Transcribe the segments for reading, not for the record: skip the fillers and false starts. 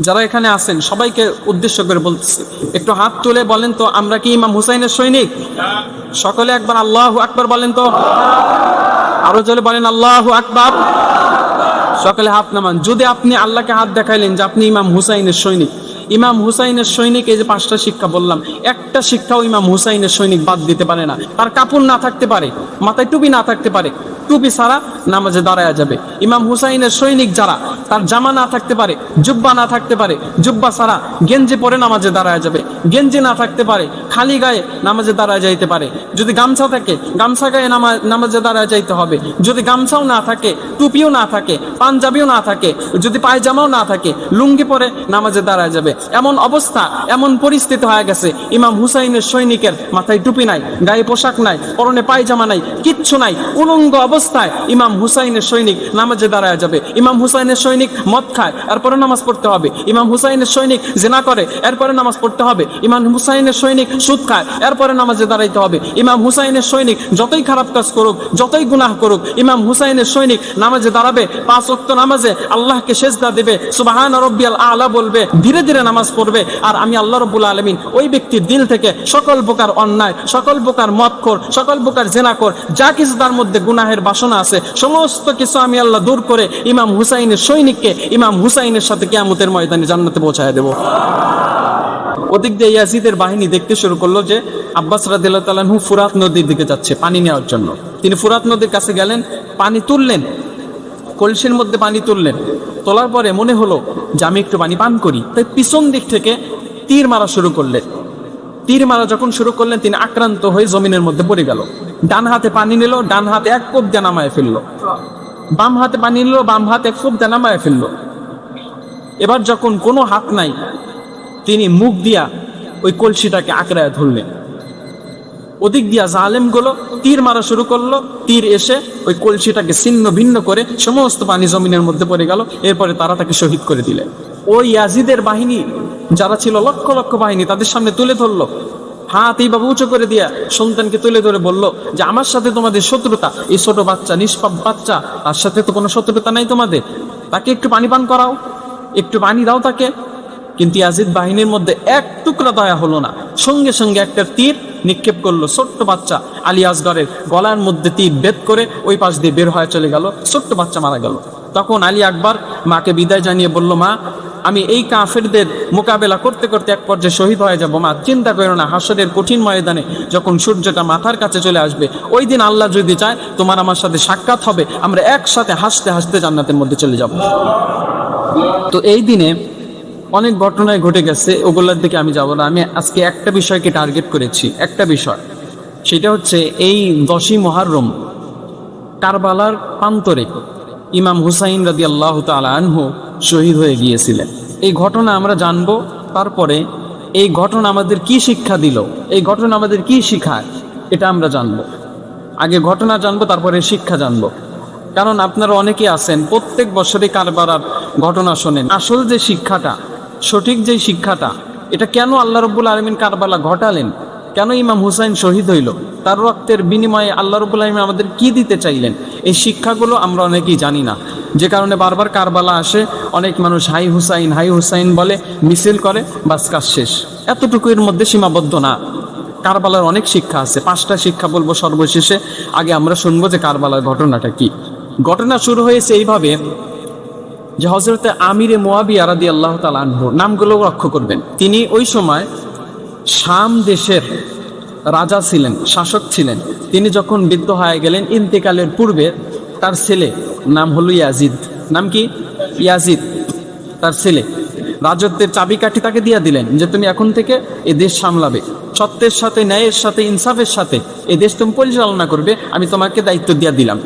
যারা এখানে আছেন সবাইকে উদ্দেশ্য করে বলতেছি, একটু হাত তুলে বলেন তো আমরা কি ইমাম হুসাইনের সৈনিক? সকলে একবার আল্লাহু আকবার বলেন তো, আরো জোরে বলেন আল্লাহু আকবার। সকলে হাত নামান। যদি আপনি আল্লাহকে হাত দেখাইলেন যে আপনি ইমাম হুসাইনের সৈনিক, ইমাম হুসাইনের সৈনিক, এই যে 5টা শিক্ষা বললাম, একটা শিক্ষাও ইমাম হুসাইনের সৈনিক বাদ দিতে পারে না। তার কাপড় না থাকতে পারে, মাথায় টুপি না থাকতে পারে, টুপি ছাড়া নামাজে দাঁড়ায় যাবে। ইমাম হুসাইনের সৈনিক যারা, তার জামা না থাকতে পারে, জুব্বা না থাকতে পারে, জুব্বা ছাড়া গেঞ্জি পরে নামাজে দাঁড়ায় যাবে। গেঞ্জি না থাকতে পারে, খালি গায়ে নামাজে দাঁড়ায় যাইতে পারে। যদি গামছা থাকে, গামছা গায়ে নামাজে দাঁড়ায় যাইতে হবে। যদি গামছাও না থাকে, টুপিও না থাকে, পাঞ্জাবিও না থাকে, যদি পায়জামাও না থাকে, লুঙ্গি পরে নামাজে দাঁড়ায় যাবে। এমন অবস্থা, এমন পরিস্থিতি হয়ে গেছে, ইমাম হুসাইনের সৈনিকের মাথায় টুপি নাই, গায়ে পোশাক নাই, পরনে পায়জামা নাই, কিচ্ছু নাই, উলঙ্গ অবস্থায় ইমাম হুসাইনের সৈনিক নামাজে দাঁড়ায় যাবে। ইমাম হুসাইনের সৈনিক মদ খায়, এরপরে নামাজ পড়তে হবে। ইমাম হুসাইনের সৈনিক জিনা করে, এরপরে নামাজ পড়তে হবে। ইমাম হুসাইনের সৈনিক সুদ খায়, এরপরে নামাজে দাঁড়াইতে হবে। ইমাম হুসাইনের সৈনিক যতই খারাপ কাজ করুক, যতই গুনাহ করুক, ইমাম হুসাইনের সৈনিক নামাজে দাঁড়াবে, 5 ওয়াক্ত নামাজে আল্লাহকে সেজদা দেবে, সুবহান রাব্বিয়াল আলা বলবে, ধীরে ধীরে নামাজ পড়বে। আর আমি আল্লাহ রাব্বুল আলামিন ওই ব্যক্তির দিল থেকে সকল প্রকার অন্যায়, সকল প্রকার মদখোর, সকল প্রকার জিনাখোর, যা কিছু তার মধ্যে গুনাহের বাসনা আছে, সমস্ত কিছু আমি আল্লাহ দূর করে ইমাম হুসাইনের সৈনিককে ইমাম হুসাইনের সাথে কিয়ামতের ময়দানে জান্নাতে পৌঁছায় দেব। ওদিক দিয়ে ইয়াজিদের বাহিনী দেখতে শুরু করলো যে আব্বাস রাদিয়াল্লাহু তাআলা আনহু ফুরাত নদীর দিকে যাচ্ছে পানি নেওয়ার জন্য। তিনি ফুরাত নদীর কাছে গেলেন, পানি তুললেন, কলসির মধ্যে পানি তুললেন। তোলার পরে মনে হলো যে আমি একটু পানি পান করি, তাই পিছন দিক থেকে তীর মারা শুরু করলেন। তীর মারা যখন শুরু করলেন, তিনি আক্রান্ত হয়ে জমিনের মধ্যে পড়ে গেল। ডান হাতে পানি নিল, ডান হাতে এক কোপ দিয়ে নামায় ফেললো। বাম হাতে পানি নিল, বাম হাতে এক কোপ দিয়ে নামায় ফেললো। এবার যখন কোনো হাত নাই, তিনি মুখ দিয়া ওই কলসিটাকে আঁকড়ায় ধরলেন। ওদিক দিয়া জালেমগুলো তীর মারা শুরু করলো। তীর এসে ওই কলসিটাকে ছিন্ন ভিন্ন করে সমস্ত পানি জমিনের মধ্যে পড়ে গেল। এরপরে তারা তাকে শহীদ করে দিলেন। ওই ইয়াজিদের বাহিনী যারা ছিল, লক্ষ লক্ষ বাহিনী, তাদের সামনে তুলে ধরলো, হাত এইভাবে উঁচু করে দিয়া সন্তানকে তুলে ধরে বলল যে আমার সাথে তোমাদের শত্রুতা, এই ছোট বাচ্চা, নিষ্পাপ বাচ্চা, তার সাথে তো কোনো শত্রুতা নাই তোমাদের, তাকে একটু পানি পান করাও, একটু পানি দাও তাকে। কিন্তু ইয়াজিদ বাহিনীর মধ্যে এক টুকরা দয়া হলো না, সঙ্গে সঙ্গে একটা তীর নিক্ষেপ করলো। ছোট্ট বাচ্চা আলী আসগরের গলার মধ্যে তীর ভেদ করে ওই পাশ দিয়ে বের হয়ে চলে গেল, ছোট্ট বাচ্চা মারা গেল। তখন আলী আকবর মাকে বিদায় জানিয়ে বলল, মা, আমি এই কাফেরদের মোকাবেলা করতে করতে এক পর্যায়ে শহীদ হয়ে যাব। মা, চিন্তা করো না, হাসরের কঠিন ময়দানে যখন সূর্যটা মাথার কাছে চলে আসবে, ওই দিন আল্লাহ যদি চায় তোমার আমার সাথে সাক্ষাৎ হবে, আমরা একসাথে হাসতে হাসতে জান্নাতের মধ্যে চলে যাব। তো এই দিনে অনেক ঘটনায় ঘটে গেছে, ওগুলোর দিকে আমি যাব না। আমি আজকে একটা বিষয়কে টার্গেট করেছি, একটা বিষয়, সেটা হচ্ছে এই 10ই মুহররম কারবালার প্রান্তরে ইমাম হুসাইন রাদিয়াল্লাহু তাআলা আনহু শহীদ হয়ে গিয়েছিলেন। এই ঘটনা আমরা জানবো, তারপরে এই ঘটনা আমাদের কি শিক্ষা দিল, এই ঘটনা আমাদের কি শিখায়, এটা আমরা জানবো। আগে ঘটনা জানবো, তারপরে শিক্ষা জানবো। কারণ আপনারা অনেকে আছেন প্রত্যেক বছরই কারবালার ঘটনা শোনেন। আসল যে শিক্ষাটা, সঠিক যে শিক্ষাটা, এটা কেন আল্লাহ রাব্বুল আলামিন কারবালা ঘটালেন, কেন ইমাম হুসাইন শহীদ হইল, তার রক্তের বিনিময়ে আল্লাহ রাব্বুল আলামিন আমাদের কি দিতে চাইলেন, এই শিক্ষাগুলো আমরা অনেকেই জানি না। যে কারণে বারবার কারবালা আসে, অনেক মানুষ হাই হুসাইন হাই হুসাইন বলে, মিছিল করে, বাস কাজ শেষ। এতটুকু এর মধ্যে সীমাবদ্ধ না, কারবালার অনেক শিক্ষা আছে। 5টা শিক্ষা বলবো সর্বশেষে। আগে আমরা শুনবো যে কারবালার ঘটনাটা কি। ঘটনা শুরু হয়েছে এইভাবে যে হযরতে আমিরে মুয়াবিয়া রাদিয়াল্লাহু তাআলা আনহু, নামগুলো লক্ষ্য করবেন, তিনি ওই সময় শাম দেশের রাজা ছিলেন, শাসক ছিলেন। তিনি যখন বৃদ্ধ হয়ে গেলেন, ইন্তেকালের পূর্বে তার ছেলে, নাম হলো ইয়াজিদ, নাম কি? ইয়াজিদ, তার ছেলে রাজত্বের চাবিকাঠি তাকে দিয়ে দিলেন যে তুমি এখন থেকে এ দেশ সামলাবে, সত্যের সাথে, ন্যায়ের সাথে, ইনসাফের সাথে এ দেশ তুমি পরিচালনা করবে, আমি তোমাকে দায়িত্ব দিয়ে দিলাম।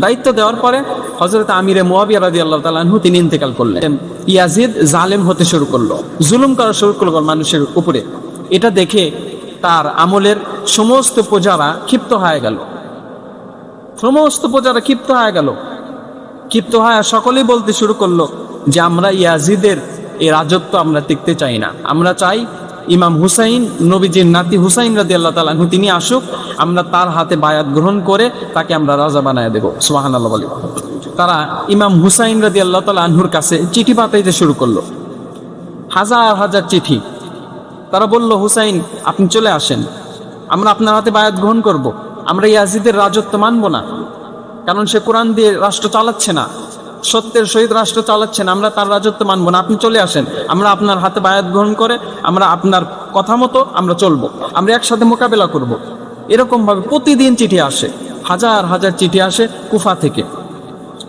দায়িত্ব দেওয়ার পরে হযরত আমিরে মুয়াবিয়া রাদিয়াল্লাহু তাআলা আনহু তিনি ইন্তেকাল করলেন। ইয়াজিদ জালেম হতে শুরু করলো, জুলুম করা শুরু করলো মানুষের উপরে। এটা দেখে তার আমলের সমস্ত প্রজারা ক্ষিপ্ত হয়ে গেল, সমস্ত প্রজারা ক্ষিপ্ত হয়ে গেল। ক্ষিপ্ত হয়ে সকলেই বলতে শুরু করলো যে আমরা ইয়াজিদের এই রাজত্ব আমরা টিকতে চাই না, আমরা চাই ইমাম হুসাইন, নবীজির নাতি হুসাইন রাদিয়াল্লাহু তাআলা আনহু তিনি আসুক, আমরা তার হাতে বায়াত গ্রহণ করে তাকে আমরা রাজা বানায় দেব। সুবহানাল্লাহ বলি। তারা ইমাম হুসাইন রাদিয়াল্লাহু তাআলা আনহুর কাছে চিঠি পাঠাইতে শুরু করলো। হাজার হাজার চিঠি। তারা বলল, হুসাইন আপনি চলে আসেন, আমরা আপনার হাতে বায়াত গ্রহণ করব। আমরা ইয়াজিদের রাজত্ব মানব না, কারণ সে কোরআন দিয়ে রাষ্ট্র চালাচ্ছে না, সত্যের সহিত রাষ্ট্র চালাচ্ছে না, আমরা তার রাজত্ব মানব না। আপনি চলে আসেন, আমরা আপনার হাতে বায়াত গ্রহণ করে আমরা আপনার কথা মতো আমরা চলবো, আমরা একসাথে মোকাবেলা করব। এরকমভাবে প্রতিদিন চিঠি আসে, হাজার হাজার চিঠি আসে কুফা থেকে,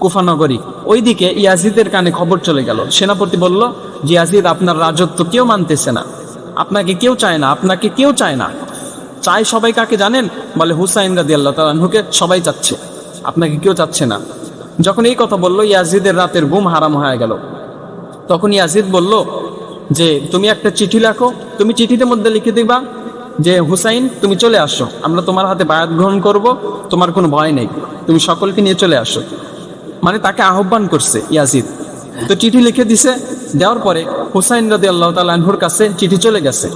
কুফা নগরী। ওইদিকে ইয়াজিদের কানে খবর চলে গেল। সেনাপতি বলল যে ইয়াজিদ আপনার রাজত্ব কেউ মানতেছে না, আপনাকে কেউ চায় না, আপনাকে কেউ চায় না। চায় সবাই কাকে জানেন? বলে হুসাইন রাদিয়াল্লাহু তাআলা আনহুকে সবাই চাচ্ছে, আপনাকে কেউ চাচ্ছে না। যখন এই কথা বলল, ইয়াজিদের রাতের ঘুম হারাম হয়ে গেল। তখন ইয়াজিদ বলল যে তুমি একটা চিঠি লেখো, তুমি চিঠিতে মধ্যে লিখে দিবা যে হুসাইন তুমি চলে আসো, আমরা তোমার হাতে বায়াত গ্রহণ করব, তোমার কোনো ভয় নেই, তুমি সকলকে নিয়ে চলে আসো। মানে তাকে আহ্বান করছে ইয়াজিদ। তো চিঠি লিখে দিছে, দেওয়ার পরে হুসাইন রাদিয়াল্লাহু তাআলা আনহুর কাছে চিঠি চলে গেছে।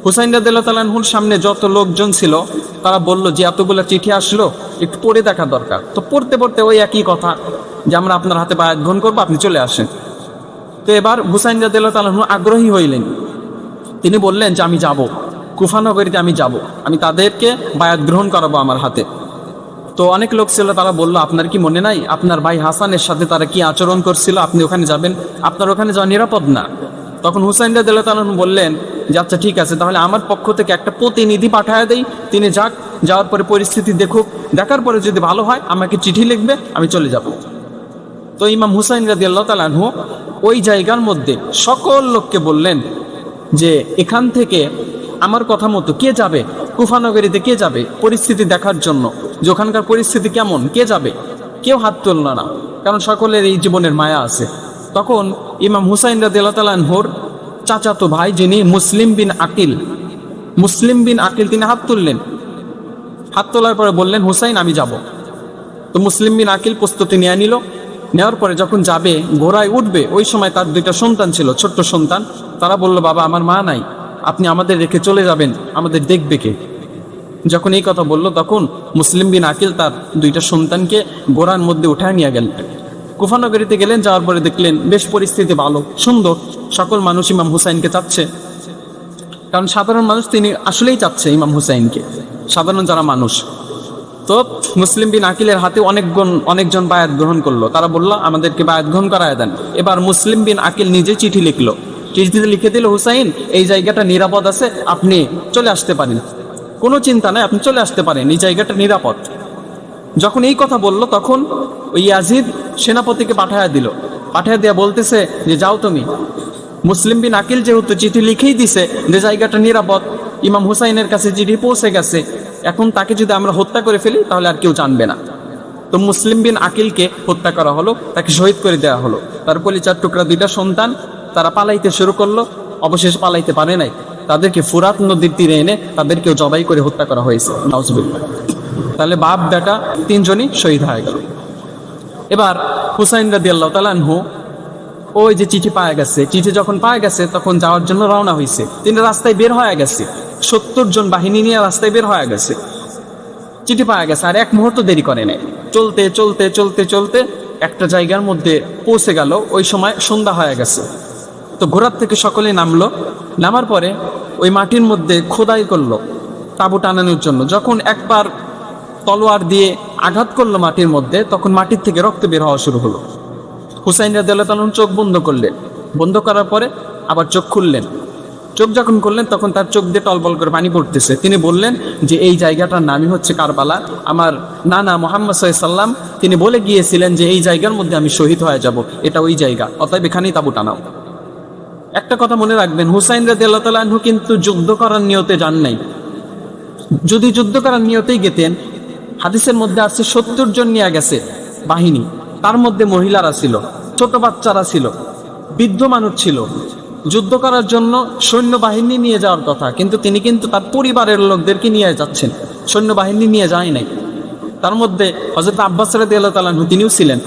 হুসাইন রাদিয়াল্লাহু তাআলা আনহুর সামনে যত লোকজন ছিল তারা বলল যে এতগুলো চিঠি আসলো, একটু পড়ে দেখা দরকার। তো পড়তে পড়তে ওই একই কথা যে আমরা আপনার হাতে বায়াত গ্রহণ করবো, আপনি চলে আসেন। তো এবার হুসাইন রাদিয়াল্লাহু তাআলা আনহু আগ্রহী হইলেন, তিনি বললেন যে আমি যাব, কুফা নগরীতে আমি যাব, আমি তাদেরকে বায়াত গ্রহণ করাবো আমার হাতে। তো অনেক লোক ছিল, তারা বলল আপনার কি মনে নাই আপনার ভাই হাসানের সাথে তারা কি আচরণ করছিল, আপনি ওখানে যাবেন, আপনার ওখানে যাওয়া নিরাপদ না। তখন হুসাইন রাদিয়াল্লাহু তাআলা আনহু বললেন যে আচ্ছা ঠিক আছে, তাহলে আমার পক্ষ থেকে একটা প্রতিনিধি পাঠায় দেই, তিনি যাক, যাওয়ার পরে পরিস্থিতি দেখুক, দেখার পরে যদি ভালো হয় আমাকে চিঠি লিখবে, আমি চলে যাব। তো ইমাম হুসাইন রাদিয়াল্লাহু তাআলা আনহু ওই জায়গার মধ্যে সকল লোককে বললেন যে এখান থেকে আমার কথা মতো কে যাবে, কুফা নগরীতে কে যাবে পরিস্থিতি দেখার জন্য, যে ওখানকার পরিস্থিতি কেমন, কে যাবে? কেউ হাত তুলল না, কারণ সকলের এই জীবনের মায়া আছে। তখন ইমাম হুসাইন রাদিয়াল্লাহু তাআলা আনহুর চাচাতো ভাই যিনি মুসলিম বিন আকিল, তিনি হাত তুললেন। হাত তোলার পরে বললেন হুসাইন আমি যাব। তো মুসলিম বিন আকিল প্রস্তুতি নিয়ে নিল। নেওয়ার পরে যখন যাবে, ঘোড়ায় উঠবে, ওই সময় তার দুইটা সন্তান ছিল, ছোট্ট সন্তান। তারা বলল বাবা আমার মা নাই, আপনি আমাদের রেখে চলে যাবেন, আমাদের দেখবে কে? যখন এই কথা বলল, তখন মুসলিম বিন আকিল তার দুইটা সন্তানকে ঘোড়ার মধ্যে উঠায় নিয়ে গেলেন। কুফা নগরীতে গেলেন, যাওয়ার পরে দেখলেন বেশ পরিস্থিতি ভালো, সুন্দর, সকল মানুষ ইমাম হুসাইনকে চাচ্ছে। কারণ সাধারণ মানুষ তিনি আসলেই চাচ্ছে ইমাম হুসাইনকে, সাধারণ যারা মানুষ। তো মুসলিম বিন আকিলের হাতে অনেকজন বায়াত গ্রহণ করলো। তারা বললো আমাদেরকে বায়াত গ্রহণ করায় দেন। এবার মুসলিম বিন আকিল নিজে চিঠি লিখলো, চিঠিতে লিখে দিল হুসাইন এই জায়গাটা নিরাপদ আছে, আপনি চলে আসতে পারেন, কোনো চিন্তা নাই, আপনি চলে আসতে পারেন, এই জায়গাটা নিরাপদ। যখন এই কথা বলল, তখন ওই ইয়াজিদ সেনাপতিকে পাঠায় দিল, পাঠায় দেয়া বলতেছে যে যাও তুমি। মুসলিম বিন আকিল যেহেতু চিঠি লিখেই দিছে যে জায়গাটা নিরাপদ, ইমাম হুসাইনের কাছে চিঠি পৌঁছে গেছে, এখন তাকে যদি আমরা হত্যা করে ফেলি তাহলে আর কেউ জানবে না। তো মুসলিম বিন আকিলকে হত্যা করা হলো, তাকে শহীদ করে দেওয়া হলো। তার কলিজার টুকরা দুইটা সন্তান, তারা পালাইতে শুরু করলো, অবশেষে পালাইতে পারে নাই, তাদেরকে ফুরাত নদীর তীরে এনে তাদেরকেও জবাই করে হত্যা করা হয়েছে। নাউজুবিল্লাহ। তাহলে বাপ বেটা তিনজনই শহীদ হয়ে গেল। এবার হুসাইন রাদিয়াল্লাহু তাআলা আনহু ওই যে চিঠি পাওয়া গেছে, চিঠি যখন পাওয়া গেছে তখন যাওয়ার জন্য রওনা হয়েছে। তিনি রাস্তায় বের হয়ে গেছে, 70 জন বাহিনী নিয়ে রাস্তায় বের হয়ে গেছে। চিঠি পাওয়া গেছে, আর এক মুহূর্ত দেরি করে নেই। চলতে চলতে চলতে চলতে একটা জায়গার মধ্যে পৌঁছে গেল। ওই সময় সন্ধ্যা হয়ে গেছে। তো ঘোড়ার থেকে সকলে নামলো। নামার পরে ওই মাটির মধ্যে খোদাই করলো তাঁবু টানানোর জন্য। যখন একবার তলোয়ার দিয়ে আঘাত করলো মাটির মধ্যে, তখন মাটির থেকে রক্ত বের হওয়া শুরু হলো। হুসাইন রাদিয়াল্লাহু তাআলা চোখ বন্ধ করলেন, বন্ধ করার পরে আবার চোখ খুললেন। চোখ যখন খুললেন তখন তার চোখ দিয়ে টলবল করে পানি পড়তেছে। তিনি বললেন যে এই জায়গাটার নামই হচ্ছে কারবালা। আমার নানা মুহাম্মদ সাল্লাল্লাহু আলাইহি ওয়াসাল্লাম তিনি বলে গিয়েছিলেন যে এই জায়গার মধ্যে আমি শহীদ হয়ে যাব, এটা ওই জায়গা, অতএব এখানেই তাঁবু টানাও। একটা কথা মনে রাখবেন, হুসাইন রাদিয়াল্লাহু তাআলা আনহু কিন্তু যুদ্ধ করার নিয়তে যান নাই। যদি যুদ্ধ করার নিয়তেই গেতেন, হাদিসের মধ্যে আছে 70 জন নিয়ে গেছে বাহিনী, তার মধ্যে মহিলারা ছিল, ছোট বাচ্চারা ছিল, বৃদ্ধ মানুষ ছিল। যুদ্ধ করার জন্য সৈন্যবাহিনী নিয়ে যাওয়ার কথা, কিন্তু তিনি কিন্তু তার পরিবারের লোকদেরকে নিয়ে যাচ্ছেন, সৈন্যবাহিনী নিয়ে যায় নাই। তার মধ্যে হযরত আব্বাস রাদিয়াল্লাহু তাআলা আনহু তিনিও ছিলেন।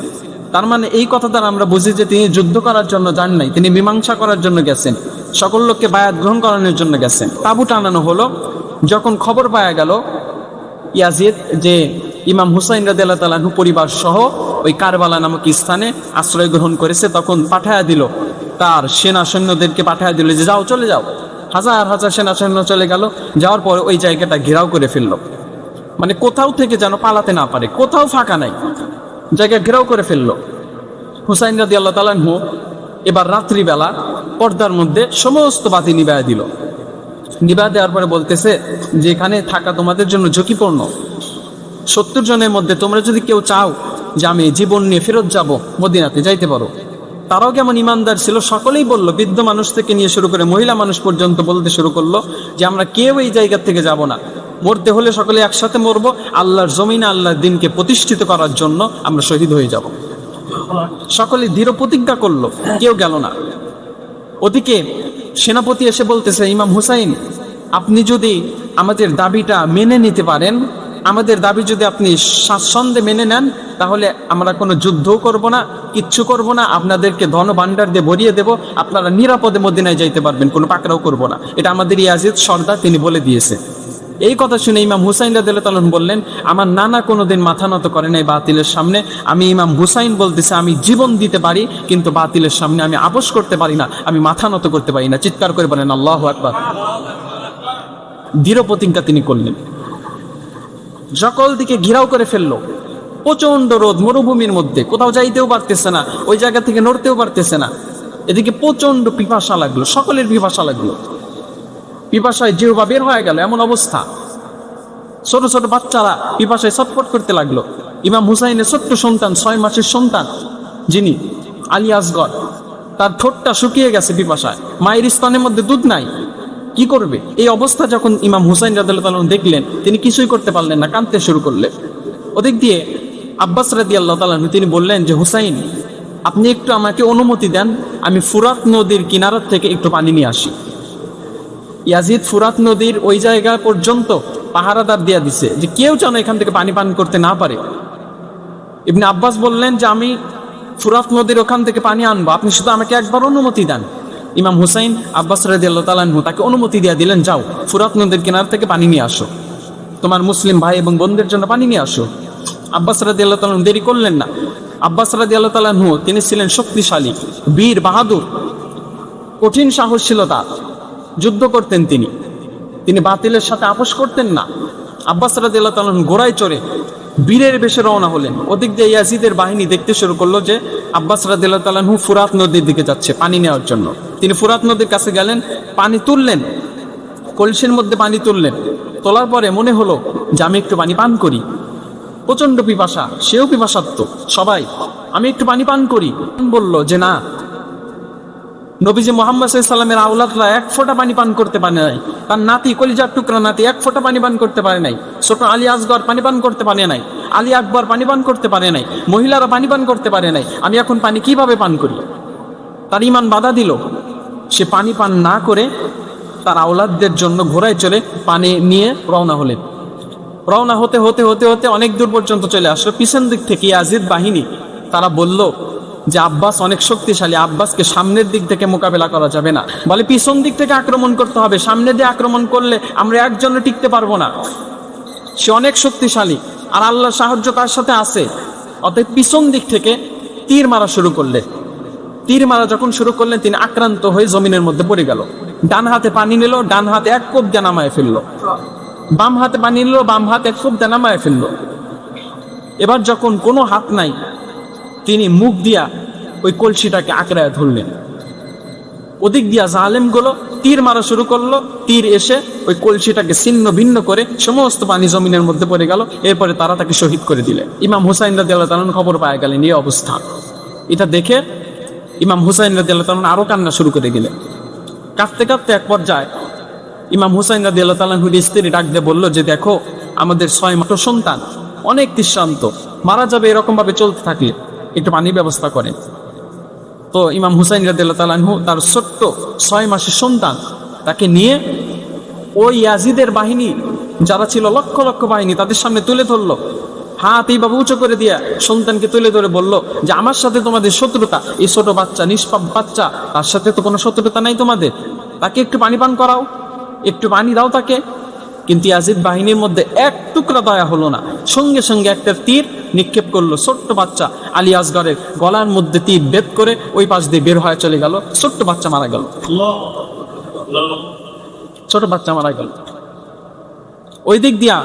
তার মানে এই কথা দ্বারা আমরা বুঝি যে তিনি যুদ্ধ করার জন্য যান নাই, তিনি মীমাংসা করার জন্য গেছেন, সকল লোককে বায়াত গ্রহণ করানোর জন্য গেছেন। তাঁবু টানানো হলো। যখন খবর পাওয়া গেল ইয়াজিদ যে ইমাম হুসাইন রাদিয়াল্লাহু তাআলা আনহু পরিবার সহ ওই কারবালা নামক স্থানে আশ্রয় গ্রহণ করেছে, তখন পাঠায়া দিল তার সেনা সৈন্যদেরকে পাঠিয়ে দিল যে যাও, চলে যাও। হাজার হাজার সেনা সৈন্য চলে গেল। যাওয়ার পর ওই জায়গাটা ঘেরাও করে ফেললো, মানে কোথাও থেকে যেন পালাতে না পারে, কোথাও ফাঁকা নাই, জায়গা ঘেরাও করে ফেললো। হুসাইন রাদিয়াল্লাহু তাআলা আনহু এবার রাত্রিবেলা পর্দার মধ্যে সমস্ত বাতি নিভায়া দিল। নিভায়া দেওয়ার পরে বলতেছে যে এখানে থাকা তোমাদের জন্য ঝুঁকিপূর্ণ। 70 জনের মধ্যে তোমরা যদি কেউ চাও যে আমি জীবন নিয়ে ফেরত যাব মদিনাতে, যাইতে পারো। তারাও কেমন ইমানদার ছিল, সকলেই বলল, বৃদ্ধ মানুষ থেকে নিয়ে শুরু করে মহিলা মানুষ পর্যন্ত বলতে শুরু করলো যে আমরা কেউ এই জায়গা থেকে যাব না, মরতে হলে সকলে একসাথে মরবো, আল্লাহর জমিনে আল্লাহর দিনকে প্রতিষ্ঠিত করার জন্য আমরা শহীদ হয়ে যাব। সকলে দৃঢ় প্রতিজ্ঞা করলো, কেউ গেল না। ওদিকে সেনাপতি এসে বলতেছে, ইমাম হুসাইন, আপনি যদি আমাদের দাবিটা মেনে নিতে পারেন, আমাদের দাবি যদি আপনি স্বাচ্ছন্দ্যে মেনে নেন, তাহলে আমরা কোনো যুদ্ধও করব না, কিচ্ছু করব না, আপনাদেরকে ধন ভাণ্ডার দিয়ে ভরিয়ে দেব, আপনারা নিরাপদে মদিনায় যাইতে পারবেন, কোনো পাকড়াও করব না। এটা আমাদের ইয়াজিদ সর্দার, তিনি বলে দিয়েছে। এই কথা শুনে ইমাম হুসাইন রাদিয়াল্লাহু তাআলা বললেন, আমার নানা কোনোদিন মাথা নত করে নাই বাতিলের সামনে। আমি ইমাম হুসাইন বলতেছে, আমি জীবন দিতে পারি, কিন্তু বাতিলের সামনে আমি আপোষ করতে পারি না, আমি মাথা নত করতে পারি না। চিৎকার করে বলেন আল্লাহু আকবার। দৃঢ় প্রতিজ্ঞা তিনি করলেন। সকল দিকে ঘেরাও করে ফেললো, প্রচন্ড রোদ, মরুভূমির মধ্যে, কোথাও যাইতেও পারতেছে না, ওই জায়গা থেকে নড়তেও পারতেছে না। এদিকে প্রচন্ড পিপাসা লাগলো, সকলের পিপাসা লাগলো, পিপাসায় জিহ্বা বের হয়ে গেল, এমন অবস্থা। ছোট ছোট বাচ্চারা পিপাসায় ছটফট করতে লাগলো। ইমাম হুসাইনের ছোট্ট সন্তান, 6 মাসের সন্তান, যিনি আলী আসগর, তার ঠোঁটটা শুকিয়ে গেছে পিপাসায়, মায়ের স্তনের মধ্যে দুধ নাই, কি করবে? এই অবস্থা যখন ইমাম হুসাইন রাদিয়াল্লাহু তাআলা দেখলেন, তিনি কিছুই করতে পারলেন না, কাঁদতে শুরু করলেন। ওদিক দিয়ে আব্বাস রাদিয়াল্লাহু তাআলা তিনি বললেন যে, হুসাইন, আপনি একটু আমাকে অনুমতি দেন, আমি ফুরাত নদীর কিনারা থেকে একটু পানি নিয়ে আসি। ইয়াজিদ ফুরাত নদীর ওই জায়গা পর্যন্ত পাহারাদার দিয়া দিছে যে কেউ যেন এখান থেকে পানি পান করতে না পারে। ইবনে আব্বাস বললেন যে আমি ফুরাত নদীর ওখান থেকে পানি আনবো, আপনি শুধু আমাকে একবার অনুমতি দেন। ইমাম হুসাইন আব্বাস রাদিয়াল্লাহু তাআলা আনহু তাকে অনুমতি দিয়ে দিলেন, যাও ফুরাত নদীর কিনার থেকে পানি নিয়ে আসো, তোমার মুসলিম ভাই এবং বোনদের জন্য পানি নিয়ে আসো। আব্বাস রাদিয়াল্লাহু তাআলা দেরি করলেন না। আব্বাস রাদিয়াল্লাহু তাআলা আনহু তিনি ছিলেন শক্তিশালী, বীর বাহাদুর, কঠিন সাহস ছিল তার, যুদ্ধ করতেন তিনি বাতিলের সাথে আপোষ করতেন না। আব্বাস রাদিয়াল্লাহু তাআলা ঘোড়ায় চড়ে বীরের বেশে রওনা হলেন। ওদিক দিয়ে ইয়াজিদের বাহিনী দেখতে শুরু করলো যে আব্বাস রাদিয়াল্লাহু তাআলা ফুরাত নদীর দিকে যাচ্ছে পানি নেওয়ার জন্য। তিনি ফুরাত নদীর কাছে গেলেন, পানি তুললেন, কলসির মধ্যে পানি তুললেন। তোলার পরে মনে হলো যে আমি একটু পানি পান করি। প্রচন্ড পিপাসা, সেও পিপাসার্ত, সবাই আমি একটু পানি পান করি। বলল যে না, নবীজি মুহাম্মদ সাল্লাল্লাহু আলাইহি ওয়াসাল্লামের আওলাদরা এক ফোঁটা পানি পান করতে পারে নাই, তার নাতি, কলিজার টুকরা নাতি, এক ফোঁটা পানি পান করতে পারে নাই। ছোট আলী আসগর পানি পান করতে পারে নাই, আলী আকবর পানি পান করতে পারে নাই, মহিলারা পানি পান করতে পারে নাই। আমি এখন পানি কিভাবে পান করি? তার ঈমান বাধা দিল। সে পানি পান না করে তার আওলাদদের জন্য ঘোড়ায় চড়ে পানি নিয়ে রওনা হলেন। রওনা হতে হতে হতে হতে অনেক দূর পর্যন্ত চলে আসলো। পিছন দিক থেকে ইয়াজিদ বাহিনী, তারা বলল যে আব্বাস অনেক শক্তিশালী, আব্বাসকে সামনের দিক থেকে মোকাবেলা করা যাবে না, বলে পিছন দিক থেকে আক্রমণ করতে হবে, সামনে দিয়ে আক্রমণ করলে আমরা একজনে টিকতে পারবো না, সে অনেক শক্তিশালী আর আল্লাহর সাহায্য তার সাথে আছে। অতএব পিছন দিক থেকে তীর মারা শুরু করলেন। তীর মারা যখন শুরু করলেন, তিনি আক্রান্ত হয়ে জমিনের মধ্যে পড়ে গেল। ডান হাতে পানি নিল, ডান হাতে এক কোপ দিয়ে নামায় ফেললো, বাম হাতে পানি নিল, বাম হাতে এক কোপ দিয়ে নামায় ফেললো। এবার যখন কোনো হাত নাই, তিনি মুখ দিয়া ওই কলসিটাকে আঁকড়ায় ধরলেন। ওদিক দিয়া জালেমগুলো তীর মারা শুরু করলো। তীর এসে ওই কলসিটাকে ছিন্ন ভিন্ন করে সমস্ত পানি জমিনের মধ্যে পড়ে গেল। এরপরে তারা তাকে শহীদ করে দিলেন। ইমাম হুসাইন রাদিয়াল্লাহু তাআলা খবর পায় গেলেন এই অবস্থা। এটা দেখে ইমাম হুসাইন রাদিয়াল্লাহু তাআলা আরো কান্না শুরু করে দিলেন। কাঁদতে কাঁদতে এক পর্যায়ে ইমাম হুসাইন রাদিয়াল্লাহু তাআলা স্ত্রী ডাক দিয়ে বলল যে দেখো, আমাদের 6 মাত্র সন্তান অনেক তৃষ্ণান্ত, মারা যাবে, এরকম ভাবে চলতে থাকলে একটু পানির ব্যবস্থা করেন। তো ইমাম হুসাইন রাদিয়াল্লাহু তাআলা আনহু তার ছোট্ট 6 মাসের সন্তান তাকে নিয়ে ওই ইয়াজিদের বাহিনী যারা ছিল লক্ষ লক্ষ বাহিনী, তাদের সামনে তুলে ধরলো। হাত এইভাবে উঁচু করে দিয়া সন্তানকে তুলে ধরে বলল যে আমার সাথে তোমাদের শত্রুতা, এই ছোট বাচ্চা, নিষ্পাপ বাচ্চা, তার সাথে তো কোনো শত্রুতা নাই তোমাদের, তাকে একটু পানি পান করাও, একটু পানি দাও তাকে। কিন্তু ইয়াজিদ বাহিনীর মধ্যে এক টুকরা দয়া হলো না, সঙ্গে সঙ্গে একটা তীর নিক্ষেপ করলো। ছোট্ট বাচ্চা আলী আসগরের গলার মধ্যে তীর বেদ করে ওই পাশ দিয়ে বের হয়ে চলে গেল। ছোট্ট বাচ্চা মারা গেল, ছোট বাচ্চা মারা গেল। ওই দিক দিয়া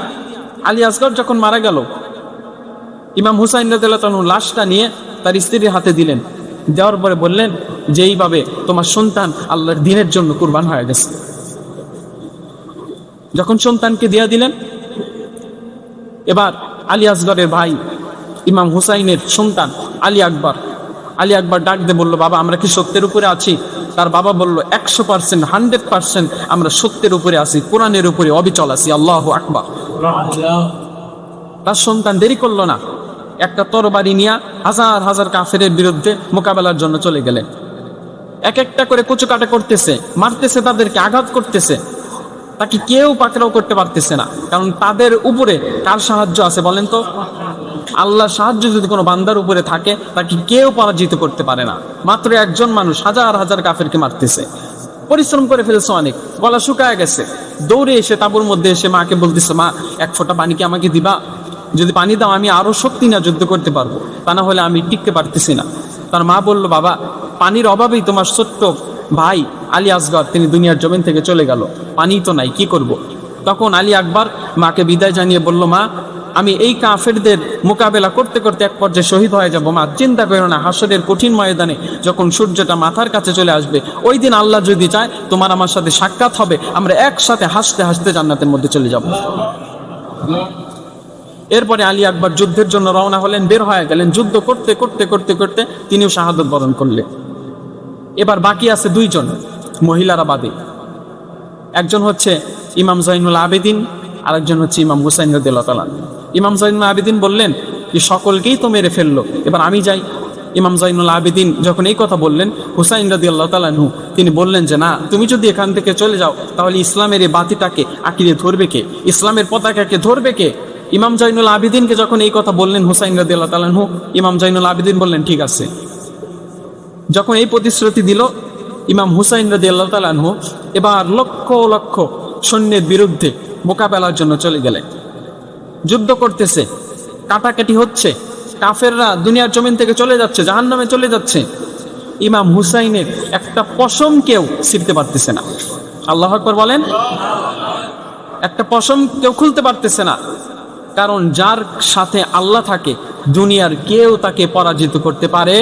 আলী আসগর যখন মারা গেল, ইমাম হুসাইন রাদিয়াল্লাহু তাআলা লাশটা নিয়ে তার স্ত্রীর হাতে দিলেন। দেওয়ার পরে বললেন যে এইভাবে তোমার সন্তান আল্লাহর দ্বীনের জন্য কুরবান হয়ে গেছে। যখন সন্তানকে দিয়ে দিলেন, এবার আলী আসগরের ভাই ইমাম হুসাইনের সন্তান আলী আকবর ডাক দিয়ে বলল, বাবা আমরা কি সত্যের উপরে আছি? তার বাবা বলল 100%, 100% আমরা সত্যের উপরে আছি, কোরআনের উপরে অবিচল আছি। আল্লাহু আকবার। তার সন্তান দেরি করলো না, একটা তরবারি নিয়ে হাজার হাজার কাফেরের বিরুদ্ধে মোকাবেলার জন্য চলে গেলেন। এক একটা করে কুচুকাটা করতেছে, মারতেছে, তাদেরকে আঘাত করতেছে। তাকে কেউ পাকড়াও করতে পারতেছে না, কারণ তাদের উপরে কার সাহায্য আছে বলেন তো? আল্লাহর সাহায্য যদি কোনো বান্দার উপরে থাকে, তাকে কেউ পরাজিত করতে পারে না। মাত্র একজন মানুষ হাজার হাজার কাফেরকে মারতেছে। পরিশ্রম করে ফেলেছে অনেক, গলা শুকায় গেছে। দৌড়ে এসে তাঁবুর মধ্যে এসে মাকে বলতেছে, মা এক ফোঁটা পানি কি আমাকে দিবা? যদি পানি দাও আমি আরো শক্তি না যুদ্ধ করতে পারবো, তা না হলে আমি টিকতে পারতেছি না। তার মা বলল, বাবা পানির অভাবেই তোমার ছোট্ট ভাই আলী আসগর তিনি দুনিয়ার জমিন থেকে চলে গেল, পানি তো নাই, কি করব? তখন আলী আকবর মাকে বিদায় জানিয়ে বলল, মা আমি এই কাফেরদের মোকাবেলা করতে করতে এক পর্যায়ে শহীদ হয়ে যাব। মা চিন্তা করো না, হাসরের কঠিন ময়দানে যখন সূর্যটা মাথার কাছে চলে আসবে, ওই দিন আল্লাহ যদি চায় তোমার আমার সাথে সাক্ষাৎ হবে, আমরা একসাথে হাসতে হাসতে জান্নাতের মধ্যে চলে যাব। এরপরে আলী আকবর যুদ্ধের জন্য রওনা হলেন, বের হয়ে গেলেন। যুদ্ধ করতে করতে করতে করতে তিনিও শাহাদত বরণ করলেন। এবার বাকি আছে দুইজন মহিলারা বাদে, একজন হচ্ছে ইমাম জয়নুল আবেদিন, আর একজন হচ্ছে ইমাম হুসাইন রাদিয়াল্লাহু তাআলা। ইমাম জয়নুল আবেদিন বললেন যে সকলকেই তো মেরে ফেললো, এবার আমি যাই। ইমাম জয়নুল আবেদিন যখন এই কথা বললেন, হুসাইন রাদিয়াল্লাহু তাআলা আনহু তিনি বললেন যে না, তুমি যদি এখান থেকে চলে যাও তাহলে ইসলামের এই বাতিটাকে আঁকিয়ে ধরবে কে? ইসলামের পতাকাকে ধরবে কে? ইমাম জয়নুল আবেদিনকে যখন এই কথা বললেন হুসাইন রাদিয়াল্লাহু তাআলা আনহু, ইমাম জয়নুল আবেদিন বললেন ঠিক আছে। যখন এই প্রতিশ্রুতি দিল, ইমাম হুসাইন রাদিয়াল্লাহু তাআলা আনহু এবার লক্ষ লক্ষ সৈন্যের বিরুদ্ধে মোকাবেলার জন্য চলে গেলেন। যুদ্ধ করতেছে, কাটাকাটি হচ্ছে, কাফেররা দুনিয়ার জমিন থেকে চলে যাচ্ছে, জাহান্নামে চলে যাচ্ছে। ইমাম হুসাইনের একটা পশম কেউ ছিঁড়তে পারতেছে না। আল্লাহু আকবার বলেন। একটা পশম কেউ খুলতে পারতেছে না, কারণ যার সাথে আল্লাহ থাকে দুনিয়ার কেউ তাকে পরাজিত করতে পারে।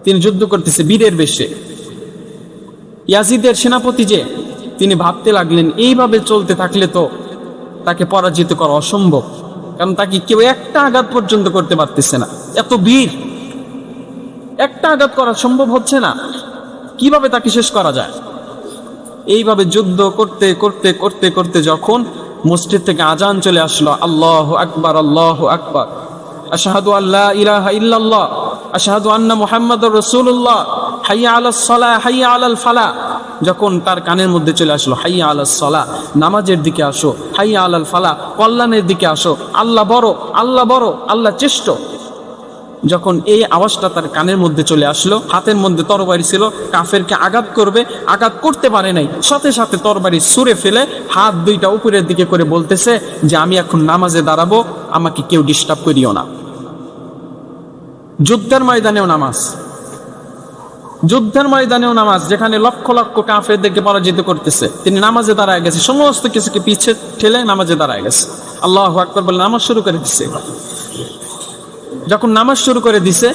তিনি যুদ্ধ করতেছে বীরের বেশে। ইয়াজিদের সেনাপতি যে, তিনি ভাবতে লাগলেন এইভাবে চলতে থাকলে তো তাকে পরাজিত করা অসম্ভব, কারণ তাকে কেউ একটা আঘাত পর্যন্ত করতে পারতেছে না। এত বীর, একটা আঘাত করা সম্ভব হচ্ছে না, কিভাবে তাকে শেষ করা যায়? এইভাবে যুদ্ধ করতে করতে করতে করতে যখন মসজিদ থেকে আজান চলে আসলো, আল্লাহু আকবার, আল্লাহু আকবার, আশহাদু আল্লা ইলাহা ইল্লাল্লাহ, আশহাদু আন্না মুহাম্মাদুর রাসূলুল্লাহ, হাইয়া আলাস সালাহ, হাইয়া আলাল ফালাহ, যখন তার কানের মধ্যে চলে আসলো হাইয়া আলাস সালাহ, নামাজের দিকে আসো, হাইয়া আলাল ফালাহ, কল্যাণের দিকে আসো, আল্লাহ বড়, আল্লাহ বড়, আল্লাহ শ্রেষ্ঠ। যখন এই আওয়াজটা তার কানের মধ্যে চলে আসলো, হাতের মধ্যে তরবারি ছিল, কাফেরকে আঘাত করবে, আঘাত করতে পারে নাই, সাথে সাথে তরবারি ছুঁড়ে ফেলে হাত দুইটা উপরের দিকে করে বলতেছে যে আমি এখন নামাজে দাঁড়াবো, আমাকে কেউ ডিস্টার্ব করিও না। যুদ্ধের ময়দানেও নামাজ, যুদ্ধের ময়দানেও নামাজ, যেখানে লক্ষ লক্ষ কাফেরদেরকে পরাজিত করতেছে, তিনি নামাজে দাঁড়ায় গেছে, সমস্ত কিছুকে পিছে ঠেলে নামাজে দাঁড়ায় গেছে। আল্লাহু আকবার বলে নামাজ শুরু করে দিচ্ছে। যখন নামাজ শুরু করে দিছে,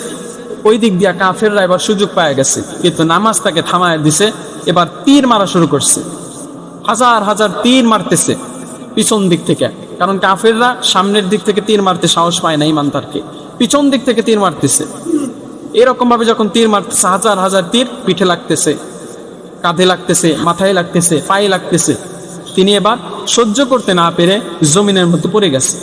ওই দিক দিয়া কাফেররা এবার সুযোগ পায় গেছে, কিন্তু নামাজ তাকে থামায় দিছে। এবার তীর মারা শুরু করছে, হাজার হাজার তীর মারতেছে পিছন দিক থেকে, কারণ কাফেররা সামনের দিক থেকে তীর মারতে সাহস পায় না ইমানদারকে, পিছন দিক থেকে তীর মারতেছে। এরকম ভাবে যখন তীর মারতেছে, হাজার হাজার তীর পিঠে লাগতেছে, কাঁধে লাগতেছে, মাথায় লাগতেছে, পায়ে লাগতেছে। তিনি এবার সহ্য করতে না পেরে জমিনের মধ্যে পড়ে গেছে।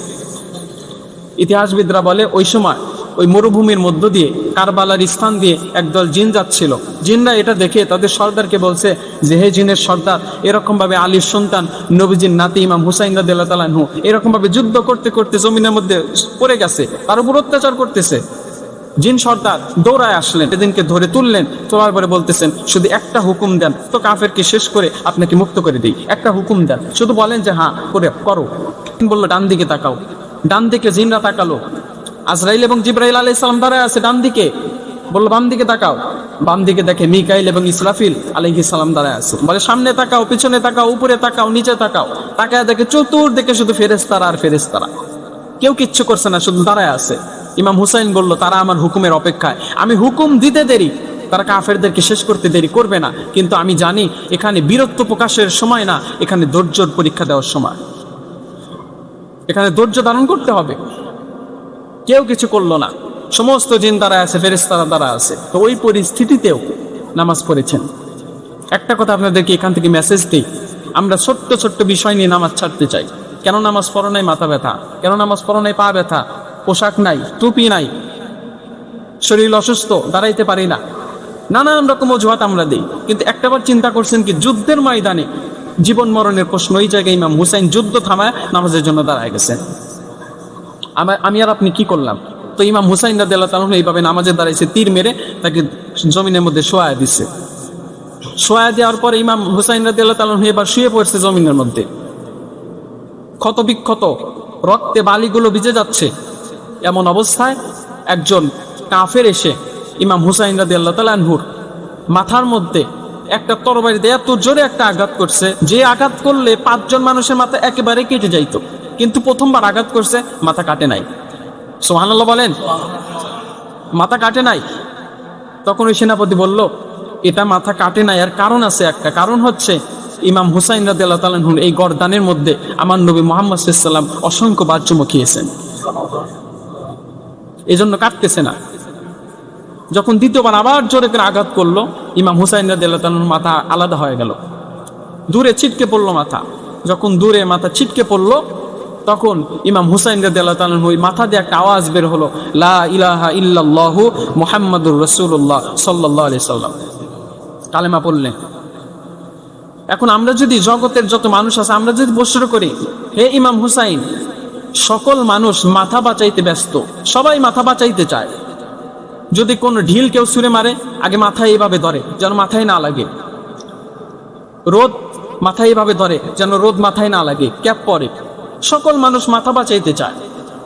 ইতিহাসবিদরা বলে ওই সময় ওই মরুভূমির মধ্য দিয়ে কারবালার স্থান দিয়ে একদল জিন যাচ্ছিল। জিনরা এটা দেখে তাদের সর্দারকে বলছে যে হে জিনের সর্দার, এরকম ভাবে আলীর সন্তান নবীজির নাতি ইমাম হুসাইন রাদিয়াল্লাহু তাআলা আনহু এরকম ভাবে যুদ্ধ করতে করতে জমিনের মধ্যে পড়ে গেছে, তার উপর অত্যাচার করতেছে। জিন সর্দার দৌড়ায় আসলেন, সেদিনকে ধরে তুললেন, তোলার পরে বলতেছেন শুধু একটা হুকুম দেন তো কাফেরকে শেষ করে আপনাকে মুক্ত করে দিই, একটা হুকুম দেন, শুধু বলেন যে হ্যাঁ করে করো। বললো ডান দিকে তাকাও। ডান দিকে জিনরা তাকালো, আজরাইল এবং জিবরাইল আলাইহিস সালাম দাঁড়ায় আছে ডান দিকে। বললো বাম দিকে তাকাও। বাম দিকে দেখে মিকাইল এবং ইসরাফিল আলাইহিস সালাম দাঁড়ায় আছে। বলে সামনে তাকাও, পিছনে তাকাও, উপরে তাকাও, নিচে তাকাও। তাকায় দেখে চতুর্দিকে শুধু ফেরেশতারা আর ফেরেশতারা, কেউ কিচ্ছু করছে না, শুধু দাঁড়ায় আছে। ইমাম হুসাইন বলল তারা আমার হুকুমের অপেক্ষায়, আমি হুকুম দিতে দেরি, তারা কাফেরদেরকে শেষ করতে দেরি করবে না, কিন্তু আমি জানি এখানে বীরত্ব প্রকাশের সময় না, এখানে ধৈর্যের পরীক্ষা দেওয়ার সময়, এখানে ধৈর্য ধারণ করতে হবে। কেউ কিছু করলো না, সমস্ত জিন দ্বারা আছে, ফেরেশতারা দ্বারা আছে। তো ওই পরিস্থিতিতেও নামাজ পড়েছেন। একটা কথা আপনাদেরকে এখান থেকে মেসেজ দিই, আমরা ছোট্ট ছোট্ট বিষয় নিয়ে নামাজ ছাড়তে চাই। কেন নামাজ পড়ো নাই মাথা ব্যথা, কেন নামাজ পড়ো নাই পা ব্যথা, পোশাক নাই, টুপি নাই, শরীর অসুস্থ, দাঁড়াইতে পারি না, নানান রকম অজুহাত আমরা দিই। কিন্তু একটাবার চিন্তা করছেন কি, যুদ্ধের ময়দানে জীবন মরণের প্রশ্ন, ওই জায়গায় ইমাম হুসাইন যুদ্ধ থামায় নামাজের জন্য দাঁড়ায় গেছেন। আমি আর আপনি কি করলাম? তো ইমাম হুসাইন রাদিয়াল্লাহু তাআলা এইভাবে নামাজে দাঁড়াইছে, তীর মেরে তাকে জমিনের মধ্যে শোয়া দিছে। শোয়া দেওয়ার পরে ইমাম হুসাইন রাদিয়াল্লাহু তাআলা এবার শুয়ে পড়ছে জমিনের মধ্যে, ক্ষত বিক্ষত, রক্তে বালিগুলো ভিজে যাচ্ছে। এমন অবস্থায় একজন কাফের এসে ইমাম হুসাইন রাদিয়াল্লাহু তাআলা আনহুর মাথার মধ্যে একটা তরবারি দিয়ে এত জোরে একটা আঘাত করছে, যে আঘাত করলে 5 জন মানুষের মাথা একেবারে কেটে যাইতো, কিন্তু প্রথমবার আঘাত করছে, মাথা কাটে নাই। সুবহানাল্লাহ বলেন, মাথা কাটে নাই। তখন ওই সেনাপতি বলল এটা মাথা কাটে নাই, আর কারণ আছে একটা, কারণ হচ্ছে ইমাম হুসাইন রাদিয়াল্লাহু তাআলা আনহু এই গর্দানের মধ্যে আমার নবী মুহাম্মদ সাল্লাল্লাহু আলাইহি ওয়াসাল্লাম অসংখ্য বার চুমু খেয়েছেন, এজন্য কাটতেছে না। যখন দ্বিতীয়বার আবার জোরে করে আঘাত করলো, ইমাম হুসাইন রাদিয়াল্লাহু তাআলা আনহুর মাথা আলাদা হয়ে গেল, দূরে ছিটকে পড়লো মাথা। যখন দূরে মাথা ছিটকে পড়লো, তখন ইমাম হুসাইন রাদিয়াল্লাহু তাআলা আনহু মাথা দিয়ে একটা আওয়াজ বের হলো, লা ইলাহা ইল্লাল্লাহু মুহাম্মাদুর রাসূলুল্লাহ সাল্লাল্লাহু আলাইহি সাল্লাম, কালেমা পড়লেন। এখন আমরা যদি জগতের যত মানুষ আছে আমরা যদি প্রশ্ন করি, হে ইমাম হুসাইন, সকল মানুষ মাথা বাঁচাইতে ব্যস্ত, সবাই মাথা বাঁচাইতে চায়, যদি কোনো ঢিল কেউ ছুঁড়ে মারে আগে মাথায় এইভাবে ধরে যেন মাথায় না লাগে, রোদ মাথায় এইভাবে ধরে যেন রোদ মাথায় না লাগে, ক্যাপ পরে, সকল মানুষ মাথা বাঁচাইতে চায়।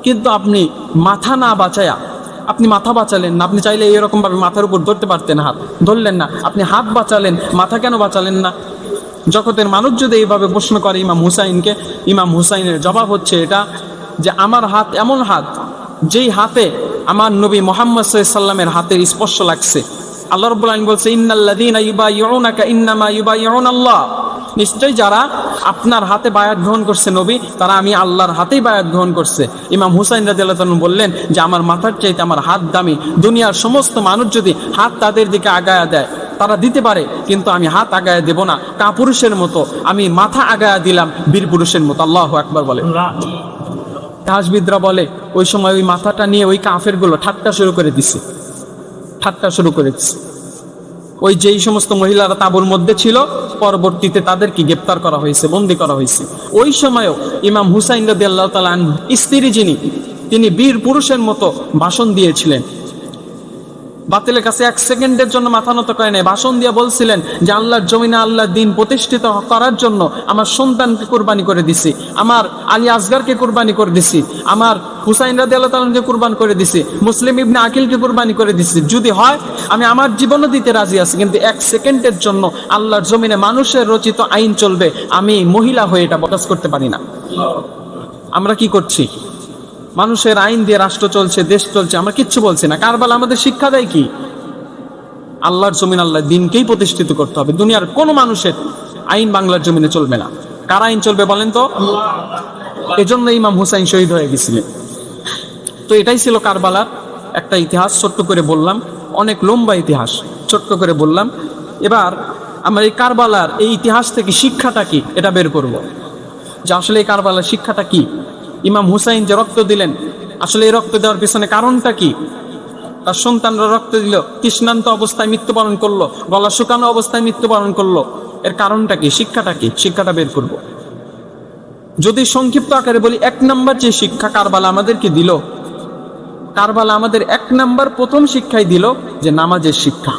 কিন্তু আপনি মাথা না বাঁচায়া আপনি মাথা বাঁচালেন না, আপনি চাইলে এরকম ভাবে মাথার উপর ধরতে পারতেন, হাত ধরলেন না, আপনি হাত বাঁচালেন, মাথা কেন বাঁচালেন না? জগতের মানুষ যদি এইভাবে প্রশ্ন করে ইমাম হুসাইনকে, ইমাম হুসাইনের জবাব হচ্ছে এটা যে আমার হাত এমন হাত, যেই হাতে আমার নবী মুহাম্মদ সাল্লাল্লাহু আলাইহি ওয়াসাল্লামের হাতের স্পর্শ লাগছে। আল্লাহ রাব্বুল আলামিন বলছে, ইন্নাল্লাযীনা ইউবাইয়ুনাকা ইন্নামা ইউবাইয়ুনাল্লাহ, নিশ্চয়ই যারা আপনার হাতে বায়াত গ্রহণ করছে নবী, তারা আমি আল্লাহর হাতেই বায়াত গ্রহণ করছে। ইমাম হুসাইন রাদিয়াল্লাহু তাআলা বললেন যে আমার মাথার চাইতে আমার হাত দামি, দুনিয়ার সমস্ত মানুষ যদি হাত তাদের দিকে আগায়া দেয় তারা দিতে পারে, কিন্তু আমি হাত আগায়া দেব না কাপুরুষের মতো, আমি মাথা আগায়া দিলাম বীর পুরুষের মতো। আল্লাহু আকবার বলে। ইতিহাসবিদরা বলে ওই সময় ওই মাথাটা নিয়ে ওই কাফেরগুলো ঠাট্টা শুরু করে দিছে, ঠাট্টা শুরু করে দিছে। ওই যেই সমস্ত মহিলারা তাঁবুর মধ্যে ছিল, পরবর্তীতে তাদেরকে গ্রেপ্তার করা হয়েছে, বন্দী করা হয়েছে। ওই সময়ও ইমাম হুসাইন রাদিয়াল্লাহু তাআলা আনহু স্ত্রী যিনি, তিনি বীর পুরুষের মতো ভাষণ দিয়েছিলেন, বাতিলের কাছে 1 সেকেন্ডের জন্য মাথা নত করে নাই। ভাষণ দিয়ে বলছিলেন যে আল্লাহর জমিনে আল্লাহর দ্বীন প্রতিষ্ঠিত করার জন্য আমার সন্তানকে কুরবানি করে দিছি, আমার আলী আসগরকে কুরবানি করে দিছি, আমার হুসাইন রাদিয়াল্লাহু তাআলা আনহুকে কুরবান করে দিছি, মুসলিম ইবনে আকিলকে কুরবানি করে দিছি, যদি হয় আমি আমার জীবনও দিতে রাজি আছি, কিন্তু 1 সেকেন্ডের জন্য আল্লাহর জমিনে মানুষের রচিত আইন চলবে, আমি মহিলা হয়ে এটা বরদাস্ত করতে পারি না। আমরা কি করছি? মানুষের আইন দিয়ে রাষ্ট্র চলছে, দেশ চলছে, আমরা কিচ্ছু বলছি না। কারবালা আমাদের শিক্ষা দেয় কি? আল্লাহর জমিন আল্লাহর দ্বীনকেই প্রতিষ্ঠিত করতে হবে, দুনিয়ার কোনো মানুষের আইন বাংলার জমিনে চলবে না। কার আইন চলবে বলেন তো? এজন্য ইমাম হুসাইন শহীদ হয়ে গেছিলেন। তো এটাই ছিল কারবালার একটা ইতিহাস, ছোট্ট করে বললাম, অনেক লম্বা ইতিহাস, ছোট্ট করে বললাম। এবার আমরা এই কারবালার এই ইতিহাস থেকে শিক্ষাটা কি এটা বের করব, যে আসলে এই কারবালার শিক্ষাটা কি। ইমাম হুসাইন যে রক্ত দিলেন, আসলে এই রক্ত দেওয়ার পিছনে কারণটা কি? তার সন্তানরা রক্ত দিল, তৃষ্ণান্ত অবস্থায় মৃত্যুবরণ করলো, গলা শুকানো অবস্থায় মৃত্যুবরণ করলো, এর কারণটা কি, শিক্ষাটা কি, শিক্ষাটা বের করব। যদি সংক্ষিপ্ত আকারে বলি, 1 নম্বর যে শিক্ষা কারবালা আমাদেরকে দিল, কারবালা আমাদের 1 নাম্বার প্রথম শিক্ষাই দিল যে নামাজের শিক্ষা।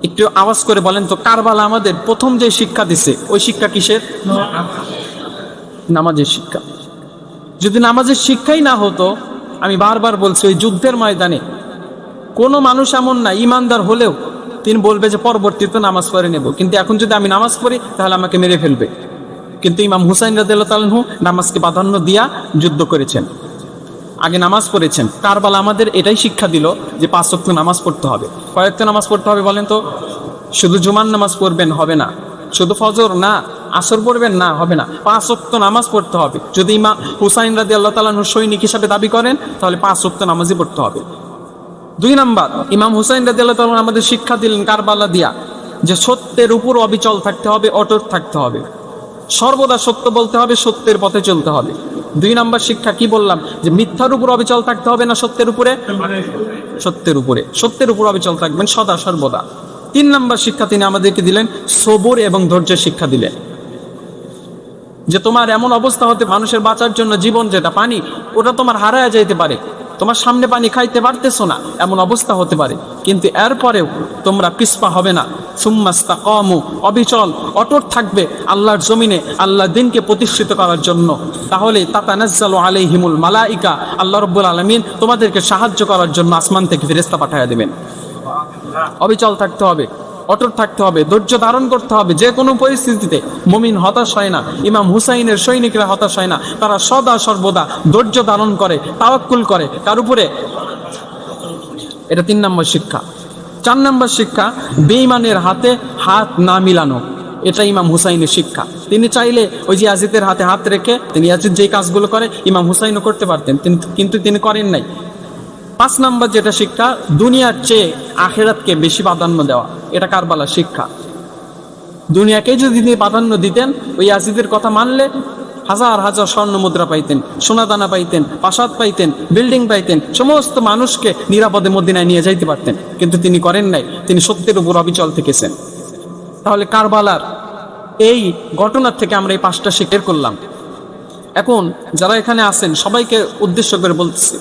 একটু আওয়াজ করে বলেন তো, কারবালা আমাদের প্রথম যে শিক্ষা দিছে ওই শিক্ষা কিসের? নামাজের শিক্ষা। যদি নামাজের শিক্ষাই না হতো, আমি বারবার বলছি, ওই যুদ্ধের ময়দানে কোনো মানুষ এমন না ইমানদার হলেও তিনি বলবে যে পরবর্তীতে নামাজ পড়ে নেব, কিন্তু এখন যদি আমি নামাজ পড়ি তাহলে আমাকে মেরে ফেলবে। কিন্তু ইমাম হুসাইন রাদিয়াল্লাহু তাআলা আনহু নামাজকে প্রাধান্য দিয়া যুদ্ধ করেছেন, আগে নামাজ পড়েছেন। কারবালা আমাদের এটাই শিক্ষা দিল যে 5 ওয়াক্ত নামাজ পড়তে হবে। কয় ওয়াক্ত নামাজ পড়তে হবে বলেন তো? শুধু জুমার নামাজ পড়বেন হবে না, শুধু ফজর না, আসর পড়বেন না হবে না, 5 ওয়াক্ত নামাজ পড়তে হবে। যদি ইমাম হুসাইন রাদিয়াল্লাহু তাআলা আনহু সৈনিক হিসাবে দাবি করেন তাহলে 5 ওয়াক্ত নামাজই পড়তে হবে। 2 নাম্বার, ইমাম হুসাইন রাদিয়াল্লাহু তাআলা আমাদের শিক্ষা দিলেন কারবালা দিয়া যে সত্যের উপর অবিচল থাকতে হবে, অটুট থাকতে হবে, সর্বদা সত্য বলতে হবে, সত্যের পথে চলতে হবে। 2 নাম্বার শিক্ষা কি বললাম? যে মিথ্যার উপর অবিচল থাকতে হবে না সত্যের উপরে? সত্যের উপরে, সত্যের উপর অবিচল থাকবেন সদা সর্বদা। 3 নাম্বার শিক্ষা তিনি আমাদেরকে দিলেন সবর এবং ধৈর্যের শিক্ষা দিলেন। যে তোমার এমন অবস্থা হতে, মানুষের বাঁচার জন্য জীবন যেটা পানি, ওটা তোমার হারায় যাইতে পারে, তোমার সামনে পানি খাইতে পারতেছো না, এমন অবস্থা হতে পারে, কিন্তু এরপরেও তোমরা পিছপা হবে না। সুম্মাস্তাকামু, অবিচল অটুট থাকবে আল্লাহর জমিনে আল্লাহর দিনকে প্রতিষ্ঠিত করার জন্য। তাহলে তাতানাজ্জালু আলাইহিমুল মালাইকা, আল্লাহ রাব্বুল আলামিন তোমাদেরকে সাহায্য করার জন্য আসমান থেকে ফেরেশতা পাঠিয়ে দেবেন। অবিচল থাকতে হবে, অটুট থাকতে হবে, ধৈর্য ধারণ করতে হবে যে কোনো পরিস্থিতিতে। মুমিন হতাশ হয় না, ইমাম হুসাইনের সৈনিকরা হতাশ হয় না, তারা সদা সর্বদা ধৈর্য ধারণ করে, তাওয়াক্কুল করে কার উপরে? এটা 3 নম্বর শিক্ষা। 4 নম্বর শিক্ষা, বেঈমানের হাতে হাত না মিলানো। এটা ইমাম হুসাইনের শিক্ষা। তিনি চাইলে ওই যে ইয়াজিদের হাতে হাত রেখে তিনি ইয়াজিদ যেই কাজগুলো করে ইমাম হুসাইনও করতে পারতেন, কিন্তু তিনি করেন নাই। 5 নম্বর যেটা শিক্ষা, দুনিয়ার চেয়ে আখিরাতকে বেশি প্রাধান্য দেওয়া। এটা কারবালার শিক্ষা। দুনিয়াকে যদি তিনি প্রাধান্য দিতেন, ওই ইয়াজিদের কথা মানলে হাজার হাজার স্বর্ণ মুদ্রা পাইতেন, সোনাদানা পাইতেন, প্রাসাদ পাইতেন, বিল্ডিং পাইতেন, সমস্ত মানুষকে নিরাপদে মদিনায় নিয়ে যাইতে পারতেন, কিন্তু তিনি করেন নাই। তিনি সত্যের উপর অবিচল থেকেছেন। তাহলে কারবালার এই ঘটনার থেকে আমরা এই 5টা শিক্ষা করলাম। এখন যারা এখানে আছেন সবাইকে উদ্দেশ্য করে বলতেছি,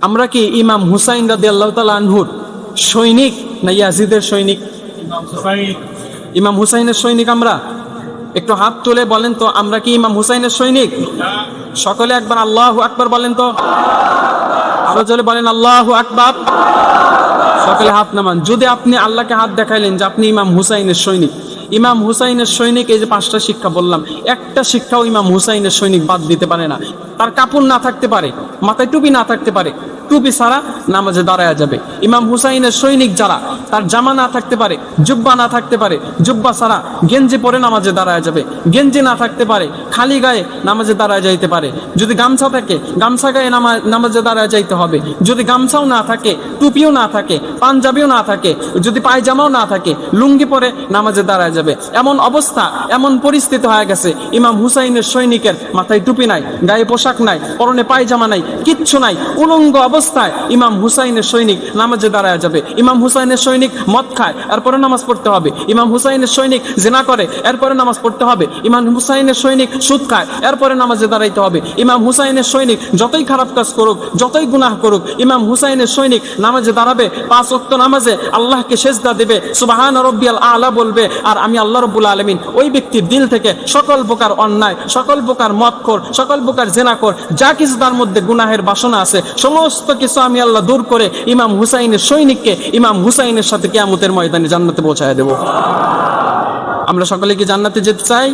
আমরা কি ইমাম হুসাইন রাদিয়াল্লাহু তাআলা আনহুর সৈনিক না ইয়াজিদের সৈনিক? ইমাম হুসাইনের সৈনিক আমরা। একটু হাত তুলে বলেন তো, আমরা কি ইমাম হুসাইনের সৈনিক? সকলে একবার আল্লাহু আকবার বলেন তো, আরো জোরে বলেন আল্লাহু আকবার। সকলে হাত নামান। যদি আপনি আল্লাহকে হাত দেখাইলেন যে আপনি ইমাম হুসাইনের সৈনিক, ইমাম হুসাইনের সৈনিক, এই যে 5টা শিক্ষা বললাম, একটা শিক্ষাও ইমাম হুসাইনের সৈনিক বাদ দিতে পারে না। তার কাপড় না থাকতে পারে, মাথায় টুপি না থাকতে পারে, টুপি ছাড়া নামাজে দাঁড়ায় যাবে। ইমাম হুসাইনের সৈনিক যারা, তার জামা না থাকতে পারে, জুব্বা না থাকতে পারে, জুব্বা ছাড়া গেঞ্জি পরে নামাজে দাঁড়ায় যাবে। গেঞ্জি না থাকতে পারে, খালি গায়ে নামাজে দাঁড়ায় যাইতে পারে। যদি গামছা থাকে, গামছা গায়ে নামাজে দাঁড়ায় যাইতে হবে। যদি গামছাও না থাকে, টুপিও না থাকে, পাঞ্জাবিও না থাকে, যদি পায়জামাও না থাকে, লুঙ্গি পরে নামাজে দাঁড়ায় যাবে। এমন অবস্থা, এমন পরিস্থিতি হয়ে গেছে, ইমাম হুসাইনের সৈনিকের মাথায় টুপি নাই, গায়ে পোশাক নাই, পরনে পায়জামা নাই, কিচ্ছু নাই, উলঙ্গ অবস্থায় ইমাম হুসাইনের সৈনিক নামাজে দাঁড়ায় যাবে। ইমাম হুসাইনের সৈনিক মদ খায়, এরপরে নামাজ পড়তে হবে। ইমাম হুসাইনের সৈনিক জিনা করে, এরপরে নামাজ পড়তে হবে। ইমাম হুসাইনের সৈনিক সুদ খায়, এরপরে নামাজে দাঁড়াইতে হবে। ইমাম হুসাইনের সৈনিক যতই খারাপ কাজ করুক, যতই গুনাহ করুক, ইমাম হুসাইনের সৈনিক নামাজে দাঁড়াবে, 5 ওয়াক্ত নামাজে আল্লাহকে সেজদা দেবে, সুবহান রাব্বিয়াল আলা বলবে। আর আমি আল্লাহ রাব্বুল আলামিন ওই ব্যক্তির দিল থেকে সকল প্রকার অন্যায়, সকল প্রকার মদখোর, সকল প্রকার জিনাখোর, যা কিছু তার মধ্যে গুনাহের বাসনা আছে, সমস্ত কিছু আমি আল্লাহ দূর করে ইমাম হুসাইনের সৈনিককে ইমাম হুসাইনের সাথে কিয়ামতের ময়দানে জান্নাতে পৌঁছায় দেব। আমরা সকলে কি জান্নাতে যেতে চাই?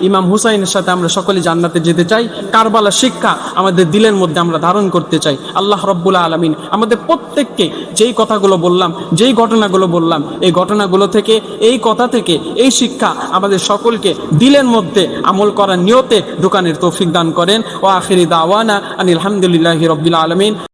ইমাম হুসাইনের সাথে আমরা সকলে জান্নাতে যেতে চাই। কারবালার শিক্ষা আমাদের দিলের মধ্যে আমরা ধারণ করতে চাই। আল্লাহ রাব্বুল আলামিন আমাদের প্রত্যেককে যেই কথাগুলো বললাম, যেই ঘটনাগুলো বললাম, এই ঘটনাগুলো থেকে, এই কথা থেকে, এই শিক্ষা আমাদের সকলকে দিলের মধ্যে আমল করার নিয়তে ঢুকানোর তৌফিক দান করেন। ওয়া আখিরি দাওয়ানা আনিল হামদুলিল্লাহি রাব্বিল আলামিন।